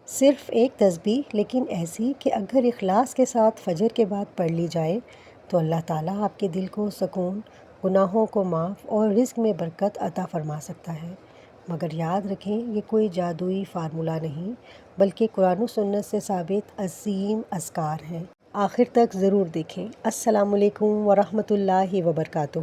صرف ایک تسبیح، لیکن ایسی کہ اگر اخلاص کے ساتھ فجر کے بعد پڑھ لی جائے تو اللہ تعالیٰ آپ کے دل کو سکون، گناہوں کو معاف اور رزق میں برکت عطا فرما سکتا ہے۔ مگر یاد رکھیں، یہ کوئی جادوئی فارمولہ نہیں، بلکہ قرآن و سنت سے ثابت عظیم اذکار ہیں۔ آخر تک ضرور دیکھیں۔ السلام علیکم ورحمۃ اللہ وبرکاتہ۔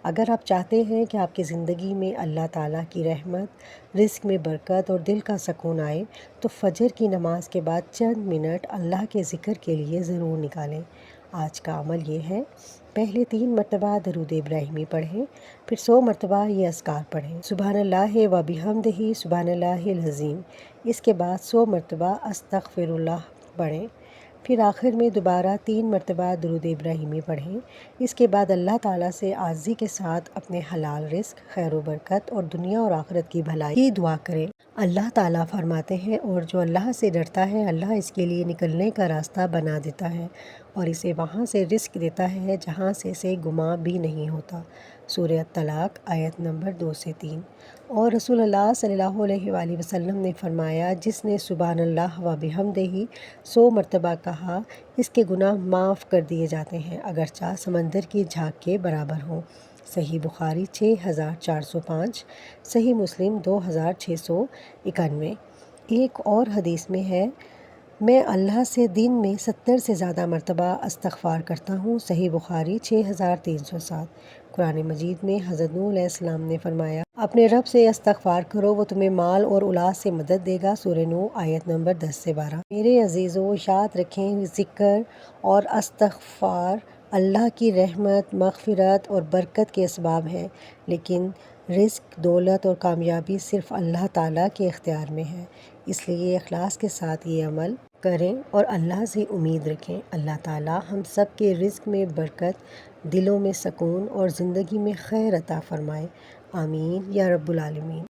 اگر آپ چاہتے ہیں کہ آپ کی زندگی میں اللہ تعالیٰ کی رحمت، رزق میں برکت اور دل کا سکون آئے تو فجر کی نماز کے بعد چند منٹ اللہ کے ذکر کے لیے ضرور نکالیں۔ آج کا عمل یہ ہے، پہلے 3 مرتبہ درود ابراہیمی پڑھیں، پھر 100 مرتبہ یہ اذکار پڑھیں: سبحان اللہ و بحمدہ، سبحان اللہ العظیم۔ اس کے بعد 100 مرتبہ استغفر اللہ پڑھیں، پھر آخر میں دوبارہ 3 مرتبہ درود ابراہیمی پڑھیں۔ اس کے بعد اللہ تعالیٰ سے عاجزی کے ساتھ اپنے حلال رزق، خیر و برکت اور دنیا اور آخرت کی بھلائی کی دعا کریں۔ اللہ تعالیٰ فرماتے ہیں، اور جو اللہ سے ڈرتا ہے اللہ اس کے لیے نکلنے کا راستہ بنا دیتا ہے اور اسے وہاں سے رزق دیتا ہے جہاں سے اسے گمان بھی نہیں ہوتا۔ سورہ الطلاق آیت نمبر 2 سے 3۔ اور رسول اللہ صلی اللہ علیہ وآلہ وسلم نے فرمایا، جس نے سبحان اللہ و بحمدہ 100 مرتبہ کہا، اس کے گناہ معاف کر دیے جاتے ہیں، اگرچہ سمندر کی جھاگ کے برابر ہوں۔ صحیح بخاری 6405، صحیح مسلم 2691۔ ایک اور حدیث میں ہے، میں اللہ سے دن میں 70 سے زیادہ مرتبہ استغفار کرتا ہوں۔ صحیح بخاری 6307۔ قرآن مجید میں حضرت نوح علیہ السلام نے فرمایا، اپنے رب سے استغفار کرو، وہ تمہیں مال اور اولاد سے مدد دے گا۔ سورہ نوح آیت نمبر 10 سے 12۔ میرے عزیزو، یاد رکھیں، ذکر اور استغفار اللہ کی رحمت، مغفرت اور برکت کے اسباب ہیں، لیکن رزق، دولت اور کامیابی صرف اللہ تعالیٰ کے اختیار میں ہے۔ اس لیے اخلاص کے ساتھ یہ عمل کریں اور اللہ سے امید رکھیں۔ اللہ تعالیٰ ہم سب کے رزق میں برکت، دلوں میں سکون اور زندگی میں خیر عطا فرمائے۔ آمین یا رب العالمین۔